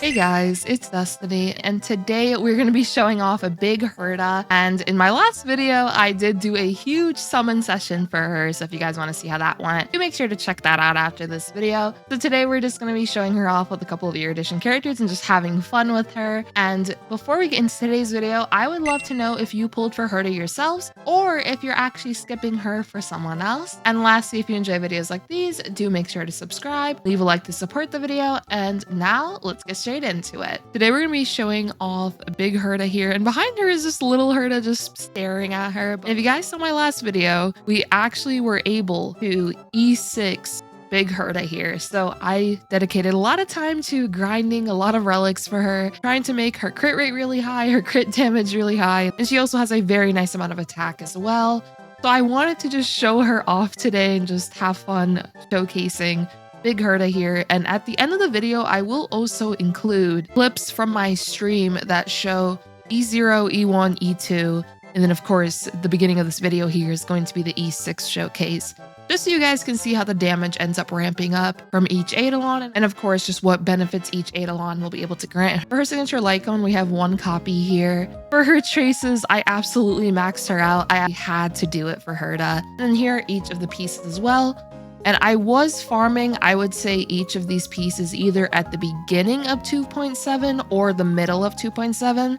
Hey guys, it's Destiny, and today we're going to be showing off a big Herta. And in my last video, I did do a huge summon session for her, so if you guys want to see how that went, do make sure to check that out after this video. So today we're just going to be showing her off with a couple of Erudition characters and just having fun with her. And before we get into today's video, I would love to know if you pulled for Herta yourselves, or if you're actually skipping her for someone else. And lastly, if you enjoy videos like these, do make sure to subscribe, leave a like to support the video, and now let's get straight into it. Today we're going to be showing off a big Herta here, and behind her is this little Herta just staring at her. But if you guys saw my last video, we actually were able to E6 big Herta here. So I dedicated a lot of time to grinding a lot of relics for her, trying to make her crit rate really high, her crit damage really high, and she also has a very nice amount of attack as well. So I wanted to just show her off today and just have fun showcasing big Herta here. And at the end of the video, I will also include clips from my stream that show E0, E1, E2. And then of course, the beginning of this video here is going to be the E6 showcase, just so you guys can see how the damage ends up ramping up from each Eidolon. And of course, just what benefits each Eidolon will be able to grant. For her signature Lycone, we have one copy here. For her traces, I absolutely maxed her out. I had to do it for Herta. And then here are each of the pieces as well. And I was farming, I would say, each of these pieces either at the beginning of 2.7 or the middle of 2.7.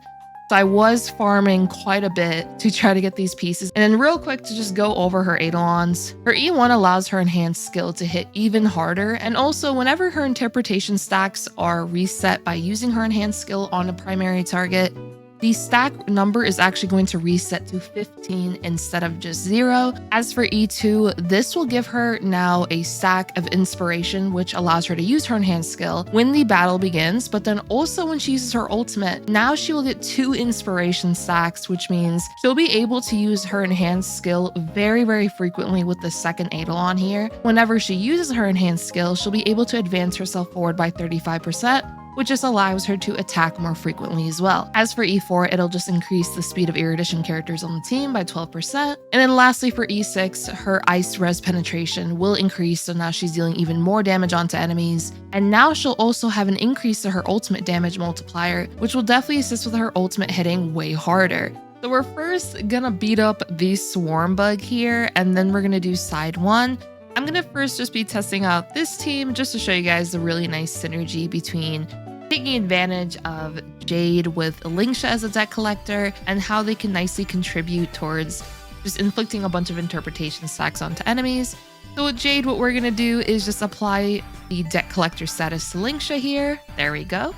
So I was farming quite a bit to try to get these pieces. And then real quick to just go over her Eidolons. Her E1 allows her enhanced skill to hit even harder. And also whenever her interpretation stacks are reset by using her enhanced skill on a primary target, the stack number is actually going to reset to 15 instead of just 0. As for E2, this will give her now a stack of inspiration, which allows her to use her enhanced skill when the battle begins. But then also when she uses her ultimate, now she will get 2 inspiration stacks, which means she'll be able to use her enhanced skill very, very frequently with the second Eidolon here. Whenever she uses her enhanced skill, she'll be able to advance herself forward by 35%. Which just allows her to attack more frequently as well. As for E4, it'll just increase the speed of Erudition characters on the team by 12%. And then lastly for E6, her Ice Res penetration will increase, so now she's dealing even more damage onto enemies. And now she'll also have an increase to her ultimate damage multiplier, which will definitely assist with her ultimate hitting way harder. So we're first gonna beat up the Swarm Bug here, and then we're gonna do side 1. I'm gonna first just be testing out this team just to show you guys the really nice synergy between taking advantage of Jade with Lingsha as a deck collector and how they can nicely contribute towards just inflicting a bunch of interpretation stacks onto enemies. So with Jade, what we're gonna do is just apply the deck collector status to Lingsha here. There we go.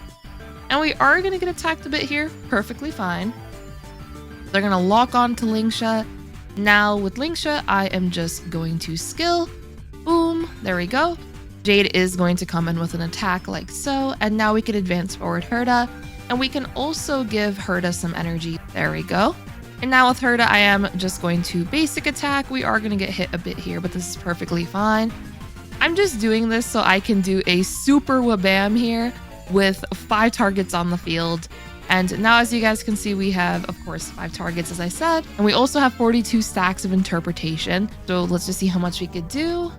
And we are gonna get attacked a bit here, perfectly fine. They're gonna lock on to Lingsha. Now with Lingsha, I am just going to skill. Boom, there we go. Jade is going to come in with an attack like so, and now we can advance forward Herta, and we can also give Herta some energy. There we go. And now with Herta, I am just going to basic attack. We are going to get hit a bit here, but this is perfectly fine. I'm just doing this so I can do a super wabam here with 5 targets on the field. And now, as you guys can see, we have, of course, 5 targets, as I said, and we also have 42 stacks of interpretation. So let's just see how much we could do.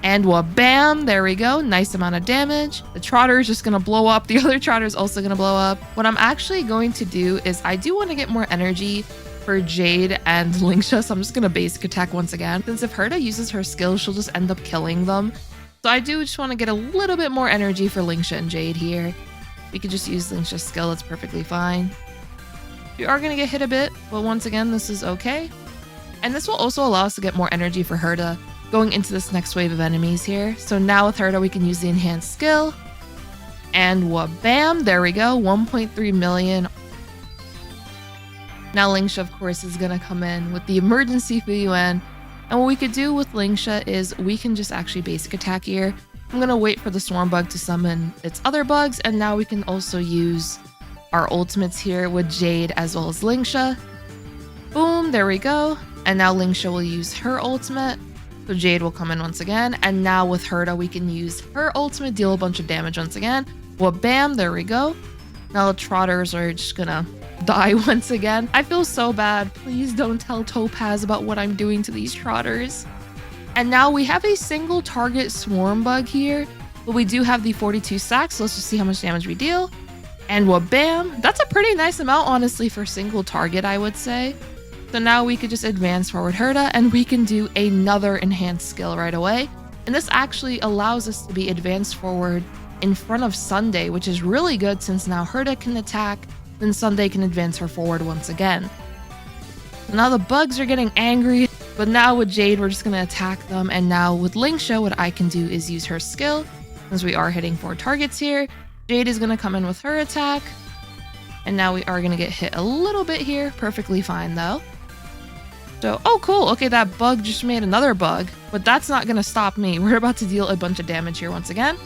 And wabam, there we go. Nice amount of damage. The Trotter is just going to blow up. The other Trotter is also going to blow up. What I'm actually going to do is I do want to get more energy for Jade and Lingsha, so I'm just going to basic attack once again. Since if Herta uses her skill, she'll just end up killing them. So I do just want to get a little bit more energy for Lingsha and Jade here. We could just use Lingsha's skill. That's perfectly fine. We are going to get hit a bit, but once again, this is okay. And this will also allow us to get more energy for Herta going into this next wave of enemies here. So now with Herta, we can use the enhanced skill. And wabam, there we go, 1.3 million. Now Lingsha, of course, is gonna come in with the emergency Fugue. And what we could do with Lingsha is we can just actually basic attack here. I'm gonna wait for the Swarm Bug to summon its other bugs, and now we can also use our ultimates here with Jade as well as Lingsha. Boom, there we go. And now Lingsha will use her ultimate. So Jade will come in once again, and now with Herta, we can use her ultimate, deal a bunch of damage once again. Well, bam, there we go. Now the Trotters are just gonna die once again. I feel so bad. Please don't tell Topaz about what I'm doing to these Trotters. And now we have a single target Swarm Bug here, But we do have the 42 stacks, so let's just see how much damage we deal. And bam, that's a pretty nice amount, honestly, for single target, I would say. So now we could just advance forward Herta, and we can do another enhanced skill right away. And this actually allows us to be advanced forward in front of Sunday, which is really good since now Herta can attack, then Sunday can advance her forward once again. So now the bugs are getting angry, but now with Jade, we're just going to attack them. And now with Lingsha, what I can do is use her skill. Since we are hitting 4 targets here, Jade is going to come in with her attack. And now we are going to get hit a little bit here. Perfectly fine, though. So, oh, cool. Okay, that bug just made another bug, but that's not going to stop me. We're about to deal a bunch of damage here once again.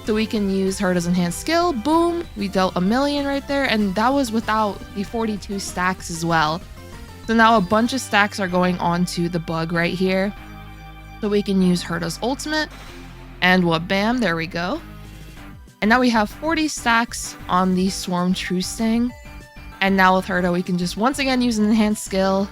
So we can use Herta's enhanced skill. Boom. We dealt 1,000,000 right there. And that was without the 42 stacks as well. So now a bunch of stacks are going on to the bug right here. So we can use Herta's ultimate. And bam, there we go. And now we have 40 stacks on the Swarm True Sting. And now with Herta, we can just once again use an enhanced skill.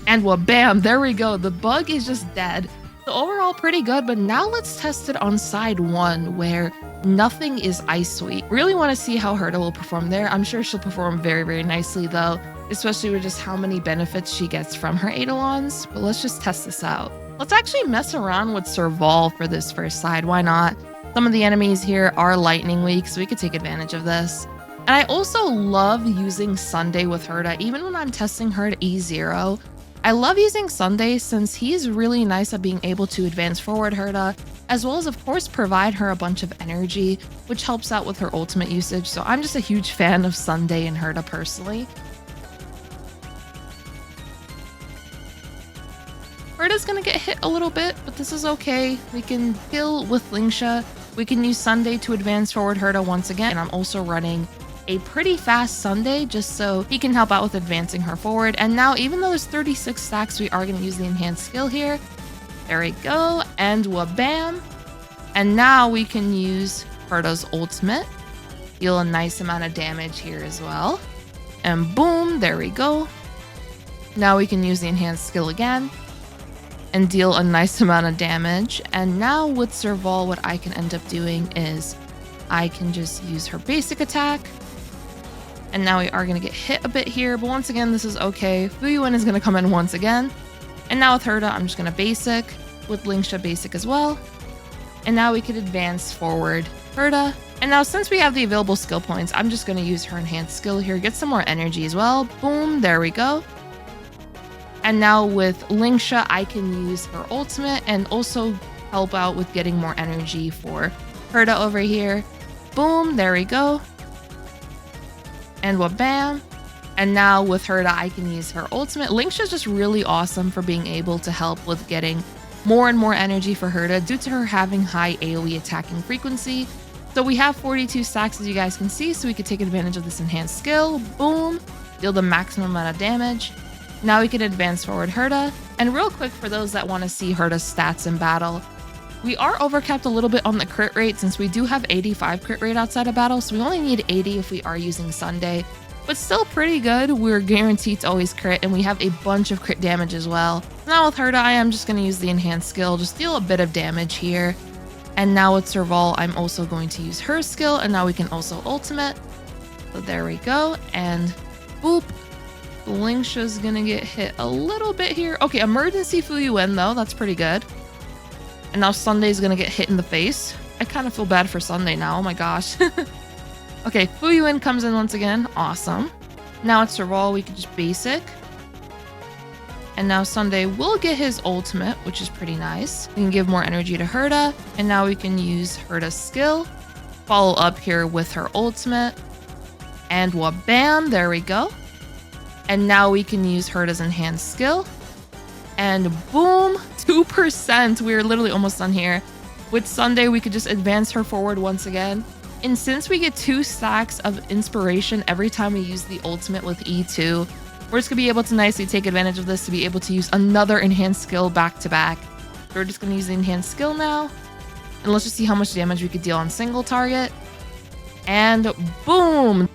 And bam, there we go. The bug is just dead. So overall, pretty good. But now let's test it on side 1, where nothing is ice sweet. Really want to see how Herta will perform there. I'm sure she'll perform very, very nicely, though, especially with just how many benefits she gets from her Eidolons. But let's just test this out. Let's actually mess around with Serval for this first side. Why not? Some of the enemies here are lightning weak, so we could take advantage of this. And I also love using Sunday with Herta, even when I'm testing her at E0. I love using Sunday since he's really nice at being able to advance forward Herta, as well as, of course, provide her a bunch of energy, which helps out with her ultimate usage. So I'm just a huge fan of Sunday and Herta personally. Herta's gonna get hit a little bit, but this is okay. We can kill with Lingsha. We can use Sunday to advance forward Herta once again. And I'm also running a pretty fast Sunday just so he can help out with advancing her forward. And now, even though there's 36 stacks, we are going to use the enhanced skill here. There we go. And bam. And now we can use Herta's ultimate. Deal a nice amount of damage here as well. And boom, there we go. Now we can use the enhanced skill again and deal a nice amount of damage. And now with Serval, what I can end up doing is I can just use her basic attack. And now we are going to get hit a bit here, but once again, this is okay. Fugue is going to come in once again. And now with Herta, I'm just going to basic. With Lingsha, basic as well. And now we can advance forward Herta. And now since we have the available skill points, I'm just going to use her enhanced skill here. Get some more energy as well. Boom, there we go. And now with Lingsha, I can use her ultimate and also help out with getting more energy for Herta over here. Boom, there we go. And bam. And now with Herta, I can use her ultimate. Lingsha is just really awesome for being able to help with getting more and more energy for Herta due to her having high AoE attacking frequency. So we have 42 stacks, as you guys can see, so we could take advantage of this enhanced skill. Boom, deal the maximum amount of damage. Now we can advance forward Herta. And real quick, for those that want to see Herta's stats in battle, we are overcapped a little bit on the crit rate since we do have 85 crit rate outside of battle, so we only need 80 if we are using Sunday. But still pretty good. We're guaranteed to always crit, and we have a bunch of crit damage as well. Now with Herta, I am just going to use the enhanced skill, just deal a bit of damage here. And now with Serval, I'm also going to use her skill, and now we can also ultimate. So there we go, and boop. Lingsha's going to get hit a little bit here. Okay, emergency Fugue though, that's pretty good. And now Sunday's going to get hit in the face. I kind of feel bad for Sunday now, oh my gosh. Okay, Fugue comes in once again. Awesome. Now it's Serval, we can just basic. And now Sunday will get his ultimate, which is pretty nice. We can give more energy to Herta. And now we can use Herta's skill. Follow up here with her ultimate. And bam, there we go. And now we can use Herta's enhanced skill. And boom, 2%. We're literally almost done here. With Sunday, we could just advance her forward once again. And since we get 2 stacks of inspiration every time we use the ultimate with E2, we're just going to be able to nicely take advantage of this to be able to use another enhanced skill back to back. So we're just going to use the enhanced skill now. And let's just see how much damage we could deal on single target. And boom!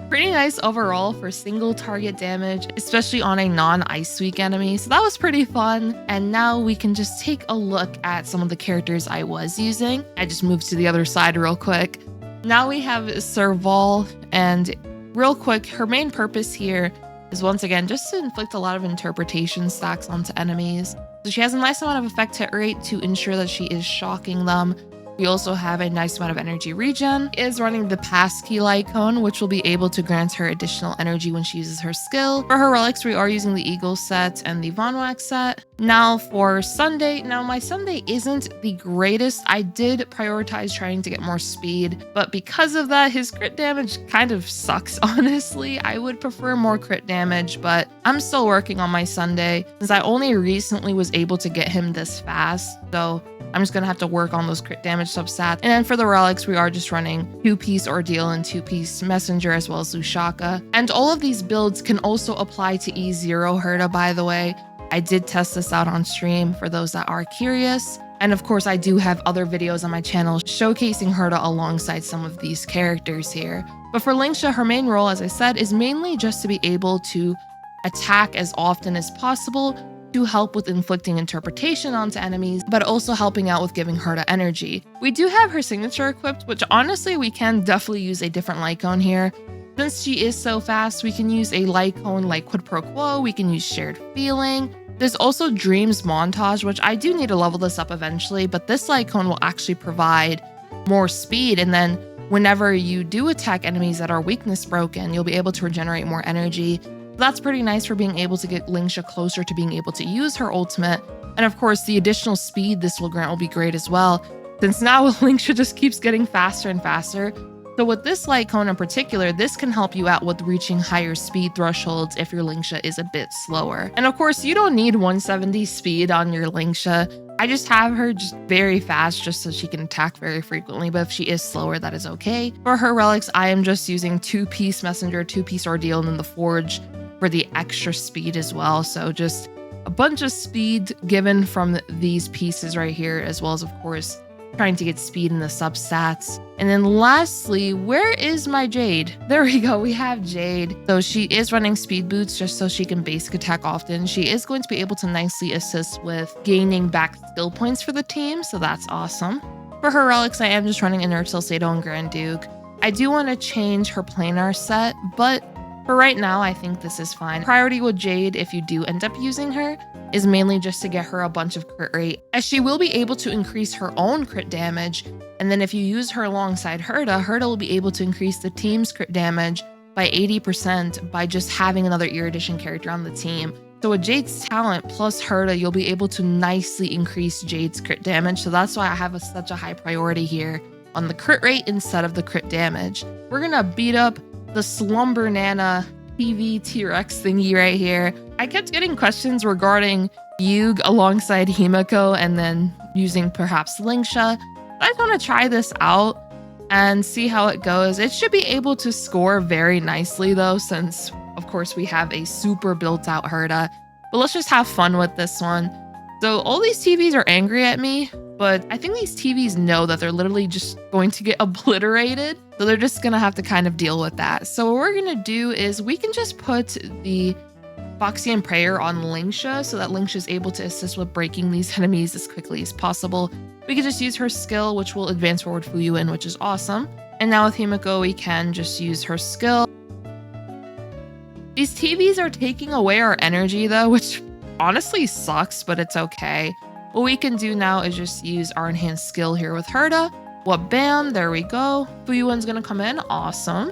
Pretty pretty nice overall for single target damage, especially on a non-Ice Week enemy. So that was pretty fun. And now we can just take a look at some of the characters I was using. I just moved to the other side real quick. Now we have Serval, and real quick, her main purpose here is once again just to inflict a lot of interpretation stacks onto enemies. So she has a nice amount of effect hit rate to ensure that she is shocking them. We also have a nice amount of energy regen. She is running the passkey light cone, which will be able to grant her additional energy when she uses her skill. For her relics, we are using the Eagle set and the Von Wax set. Now for Sunday. Now my Sunday isn't the greatest. I did prioritize trying to get more speed, but because of that, his crit damage kind of sucks, honestly. I would prefer more crit damage, but I'm still working on my Sunday since I only recently was able to get him this fast. So I'm just going to have to work on those crit damage substats. And then for the relics, we are just running 2-piece Ordeal and 2-piece Messenger as well as Lushaka. And all of these builds can also apply to E0 Herta, by the way. I did test this out on stream for those that are curious. And of course, I do have other videos on my channel showcasing Herta alongside some of these characters here. But for Lingsha, her main role, as I said, is mainly just to be able to attack as often as possible to help with inflicting interpretation onto enemies, but also helping out with giving Herta energy. We do have her signature equipped, which honestly, we can definitely use a different light cone here. Since she is so fast, we can use a light cone like Quid Pro Quo, we can use Shared Feeling. There's also Dreams Montage, which I do need to level this up eventually, but this light cone will actually provide more speed, and then whenever you do attack enemies that are weakness broken, you'll be able to regenerate more energy. That's pretty nice for being able to get Lingsha closer to being able to use her ultimate. And of course, the additional speed this will grant will be great as well, since now Lingsha just keeps getting faster and faster. So with this light cone in particular, this can help you out with reaching higher speed thresholds if your Lingsha is a bit slower. And of course, you don't need 170 speed on your Lingsha. I just have her just very fast just so she can attack very frequently, but if she is slower, that is okay. For her relics, I am just using 2-piece Messenger, 2-piece Ordeal, and then the Forge for the extra speed as well. So just a bunch of speed given from these pieces right here, as well as, of course, trying to get speed in the substats. And then lastly, where is my Jade? There we go, we have Jade. So she is running speed boots just so she can basic attack often. She is going to be able to nicely assist with gaining back skill points for the team, so that's awesome. For her relics, I am just running Inert Salcedo and Grand Duke. I do want to change her planar set, but for right now, I think this is fine. Priority with Jade, if you do end up using her, is mainly just to get her a bunch of crit rate, as she will be able to increase her own crit damage. And then if you use her alongside Herta, Herta will be able to increase the team's crit damage by 80% by just having another Erudition character on the team. So with Jade's talent plus Herta, you'll be able to nicely increase Jade's crit damage. So that's why I have such a high priority here on the crit rate instead of the crit damage. We're gonna beat up the Slumber Nana TV T-Rex thingy right here. I kept getting questions regarding Fugue alongside Himeko and then using perhaps Lingsha. I just want to try this out and see how it goes. It should be able to score very nicely though, since of course we have a super built out Herta. But let's just have fun with this one. So all these TVs are angry at me, but I think these TVs know that they're literally just going to get obliterated. So they're just going to have to kind of deal with that. So what we're going to do is we can just put the Phyrexian Prayer on Lingsha so that Lingsha is able to assist with breaking these enemies as quickly as possible. We can just use her skill, which will advance forward Fuyuin, which is awesome. And now with Himeko, we can just use her skill. These TVs are taking away our energy though, which honestly sucks, but it's okay. What we can do now is just use our enhanced skill here with Herta. What, bam, there we go. Fuyuin's gonna come in, awesome.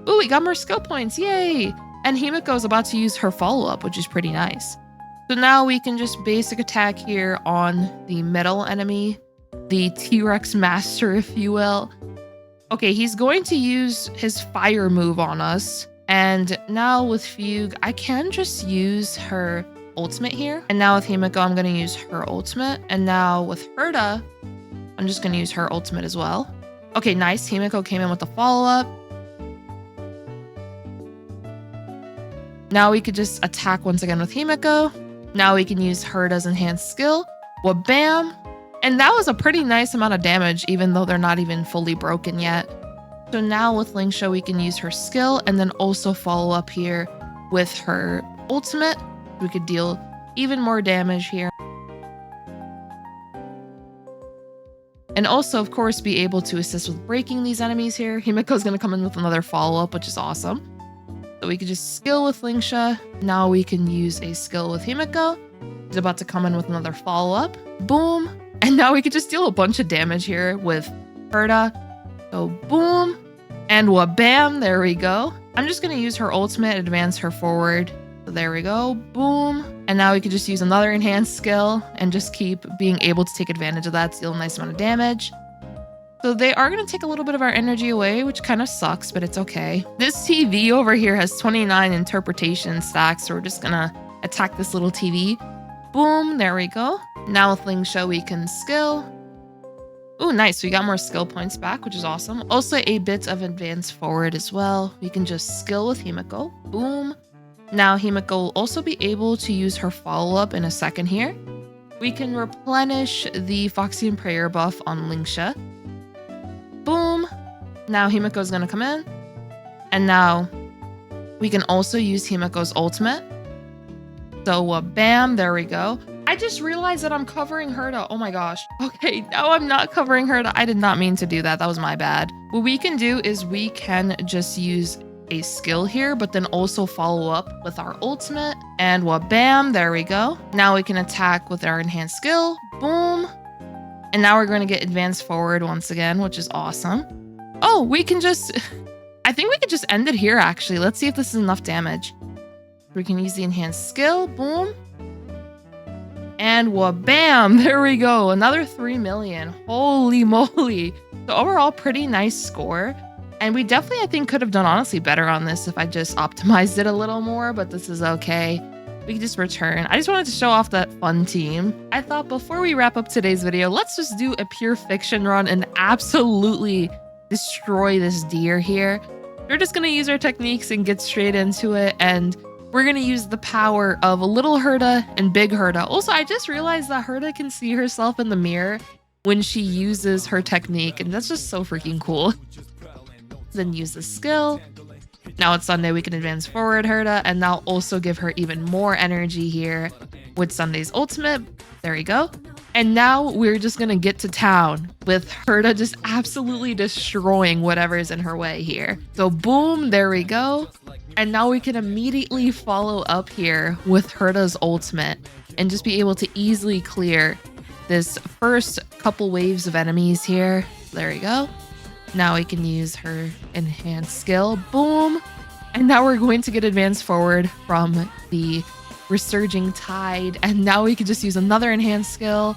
Ooh, we got more skill points, yay! And Himeko is about to use her follow-up, which is pretty nice. So now we can just basic attack here on the metal enemy, the T-Rex master, if you will. Okay, he's going to use his fire move on us. And now with Fugue, I can just use her ultimate here. And now with Himeko, I'm going to use her ultimate. And now with Herta, I'm just going to use her ultimate as well. Okay, nice. Himeko came in with the follow-up. Now we could just attack once again with Himeko. Now we can use Herta's enhanced skill. Well, bam. And that was a pretty nice amount of damage, even though they're not even fully broken yet. So now with Lingsha, we can use her skill and then also follow up here with her ultimate. We could deal even more damage here. And also, of course, be able to assist with breaking these enemies here. Himeko's going to come in with another follow-up, which is awesome. So we could just skill with Lingsha. Now we can use a skill with Himeko. He's about to come in with another follow-up. Boom. And now we could just deal a bunch of damage here with Herta. So boom. And wha-bam. There we go. I'm just going to use her ultimate, advance her forward. So there we go. Boom. And now we could just use another enhanced skill and just keep being able to take advantage of that, deal a nice amount of damage. So they are going to take a little bit of our energy away, which kind of sucks, but it's okay. This TV over here has 29 interpretation stacks, so we're just going to attack this little TV. Boom. There we go. Now with Lingsha, we can skill. Ooh, nice. We got more skill points back, which is awesome. Also a bit of advance forward as well. We can just skill with Himeko. Boom. Now Himeko will also be able to use her follow-up in a second here. We can replenish the Foxy and Prayer buff on Lingsha. Boom. Now Himeko is going to come in. And now we can also use Himeko's ultimate. So bam, there we go. I just realized that I'm covering Herta. Oh my gosh. Okay, now I'm not covering Herta. I did not mean to do that. That was my bad. What we can do is we can just use a skill here, but then also follow up with our ultimate. And bam, there we go. Now we can attack with our enhanced skill. Boom. And now we're going to get advanced forward once again, which is awesome. Oh, we can just... I think we could just end it here, actually. Let's see if this is enough damage. We can use the enhanced skill. Boom. And bam, there we go. Another 3 million. Holy moly. So overall, pretty nice score. And we definitely, I think, could have done honestly better on this if I just optimized it a little more, but this is okay. We can just return. I just wanted to show off that fun team. I thought before we wrap up today's video, let's just do a pure fiction run and absolutely destroy this deer here. We're just going to use our techniques and get straight into it. And we're going to use the power of little Herta and big Herta. Also, I just realized that Herta can see herself in the mirror when she uses her technique. And that's just so freaking cool. Then use the skill. Now it's Sunday, we can advance forward Herta, and now also give her even more energy here with Sunday's ultimate. There we go. And now we're just gonna get to town with Herta just absolutely destroying whatever is in her way here. So boom, there we go. And now we can immediately follow up here with Herta's ultimate and just be able to easily clear this first couple waves of enemies here. There we go. Now we can use her enhanced skill. Boom. And now we're going to get advanced forward from the resurging tide. And now we can just use another enhanced skill.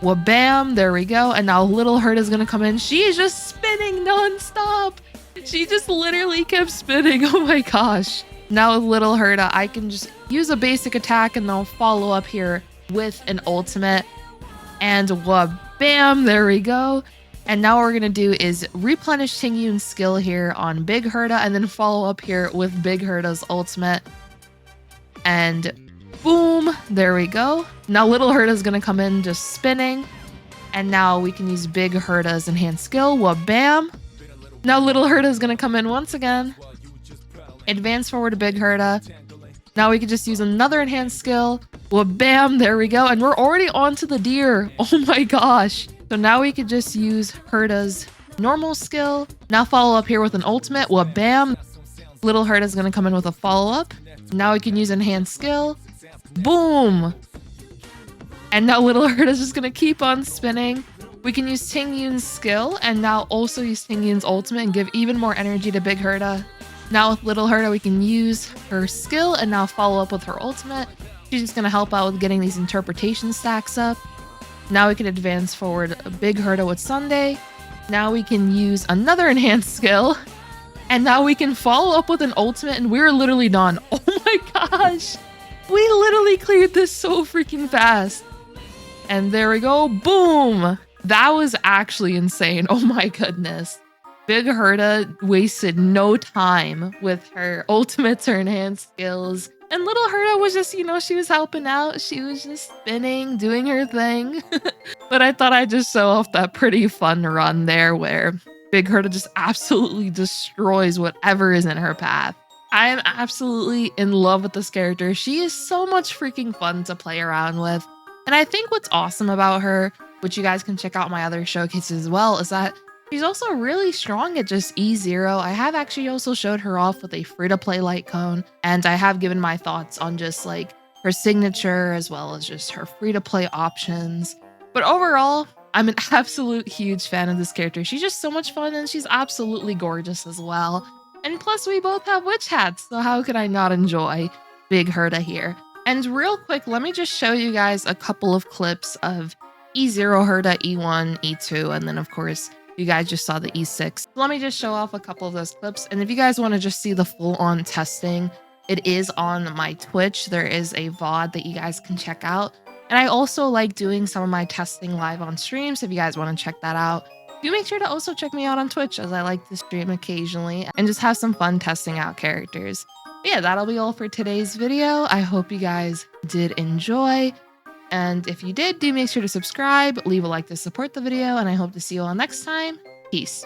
Bam. There we go. And now little Herta is going to come in. She is just spinning nonstop. She just literally kept spinning. Oh my gosh. Now with little Herta, I can just use a basic attack and then follow up here with an ultimate. And bam. There we go. And now what we're going to do is replenish Tingyun's skill here on Big Herta and then follow up here with Big Herta's ultimate. And boom, there we go. Now little Herta's going to come in just spinning. And now we can use Big Herta's enhanced skill. Bam. Now little Herta's going to come in once again. Advance forward to Big Herta. Now we can just use another enhanced skill. Bam, there we go. And we're already onto the deer. Oh my gosh. So now we could just use Herta's normal skill. Now follow up here with an ultimate. Bam. Little Herta's going to come in with a follow-up. Now we can use enhanced skill. Boom. And now little Herta's just going to keep on spinning. We can use Tingyun's skill and now also use Tingyun's ultimate and give even more energy to Big Herta. Now with little Herta, we can use her skill and now follow up with her ultimate. She's just going to help out with getting these interpretation stacks up. Now we can advance forward a Big Herta with Sunday. Now we can use another enhanced skill. And now we can follow up with an ultimate and we're literally done. Oh my gosh. We literally cleared this so freaking fast. And there we go. Boom. That was actually insane. Oh my goodness. Big Herta wasted no time with her ultimates, her enhanced skills. And little Herta was just, she was helping out. She was just spinning, doing her thing. But I thought I'd just show off that pretty fun run there where Big Herta just absolutely destroys whatever is in her path. I am absolutely in love with this character. She is so much freaking fun to play around with. And I think what's awesome about her, which you guys can check out my other showcases as well, is that she's also really strong at just E0. I have actually also showed her off with a free-to-play light cone, and I have given my thoughts on just like her signature as well as just her free-to-play options. But overall, I'm an absolute huge fan of this character. She's just so much fun and she's absolutely gorgeous as well. And plus we both have witch hats, so how could I not enjoy Big Herta here? And real quick, let me just show you guys a couple of clips of E0 Herta, E1, E2, and then of course, you guys just saw the E6. Let me just show off a couple of those clips. And if you guys want to just see the full-on testing, it is on my Twitch. There is a VOD that you guys can check out. And I also like doing some of my testing live on stream, so if you guys want to check that out, do make sure to also check me out on Twitch, as I like to stream occasionally and just have some fun testing out characters. But yeah, that'll be all for today's video. I hope you guys did enjoy. And if you did, do make sure to subscribe, leave a like to support the video, and I hope to see you all next time. Peace.